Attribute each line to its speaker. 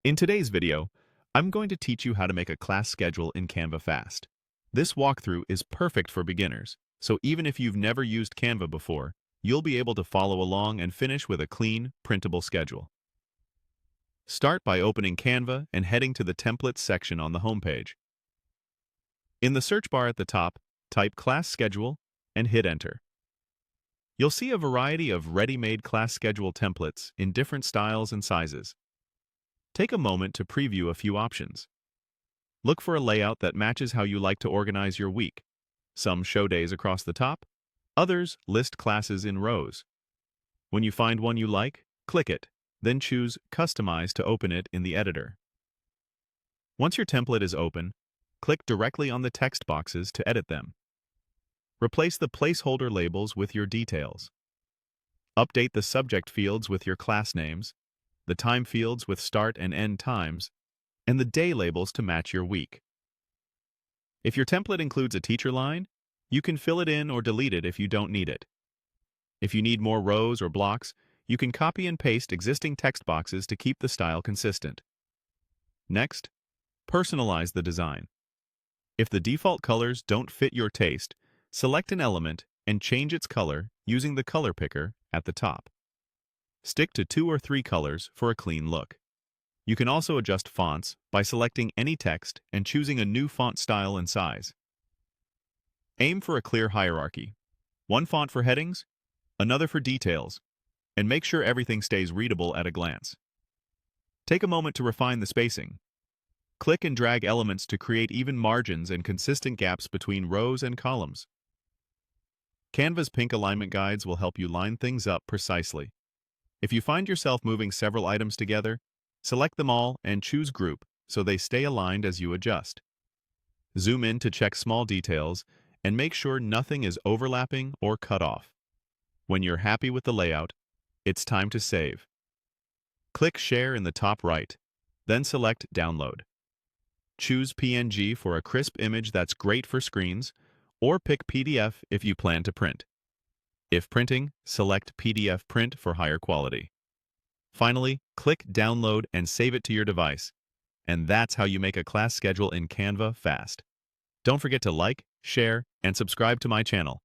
Speaker 1: In today's video, I'm going to teach you how to make a class schedule in Canva fast. This walkthrough is perfect for beginners, so even if you've never used Canva before, you'll be able to follow along and finish with a clean, printable schedule. Start by opening Canva and heading to the Templates section on the homepage. In the search bar at the top, type Class Schedule and hit Enter. You'll see a variety of ready-made class schedule templates in different styles and sizes. Take a moment to preview a few options. Look for a layout that matches how you like to organize your week. Some show days across the top, others list classes in rows. When you find one you like, click it, then choose Customize to open it in the editor. Once your template is open, click directly on the text boxes to edit them. Replace the placeholder labels with your details. Update the subject fields with your class names, the time fields with start and end times, and the day labels to match your week. If your template includes a teacher line, you can fill it in or delete it if you don't need it. If you need more rows or blocks, you can copy and paste existing text boxes to keep the style consistent. Next, personalize the design. If the default colors don't fit your taste, select an element and change its color using the color picker at the top. Stick to 2 or 3 colors for a clean look. You can also adjust fonts by selecting any text and choosing a new font style and size. Aim for a clear hierarchy. One font for headings, another for details, and make sure everything stays readable at a glance. Take a moment to refine the spacing. Click and drag elements to create even margins and consistent gaps between rows and columns. Canva's pink alignment guides will help you line things up precisely. If you find yourself moving several items together, select them all and choose Group so they stay aligned as you adjust. Zoom in to check small details and make sure nothing is overlapping or cut off. When you're happy with the layout, it's time to save. Click Share in the top right, then select Download. Choose PNG for a crisp image that's great for screens, or pick PDF if you plan to print. If printing, select PDF Print for higher quality. Finally, click Download and save it to your device. And that's how you make a class schedule in Canva fast. Don't forget to like, share, and subscribe to my channel.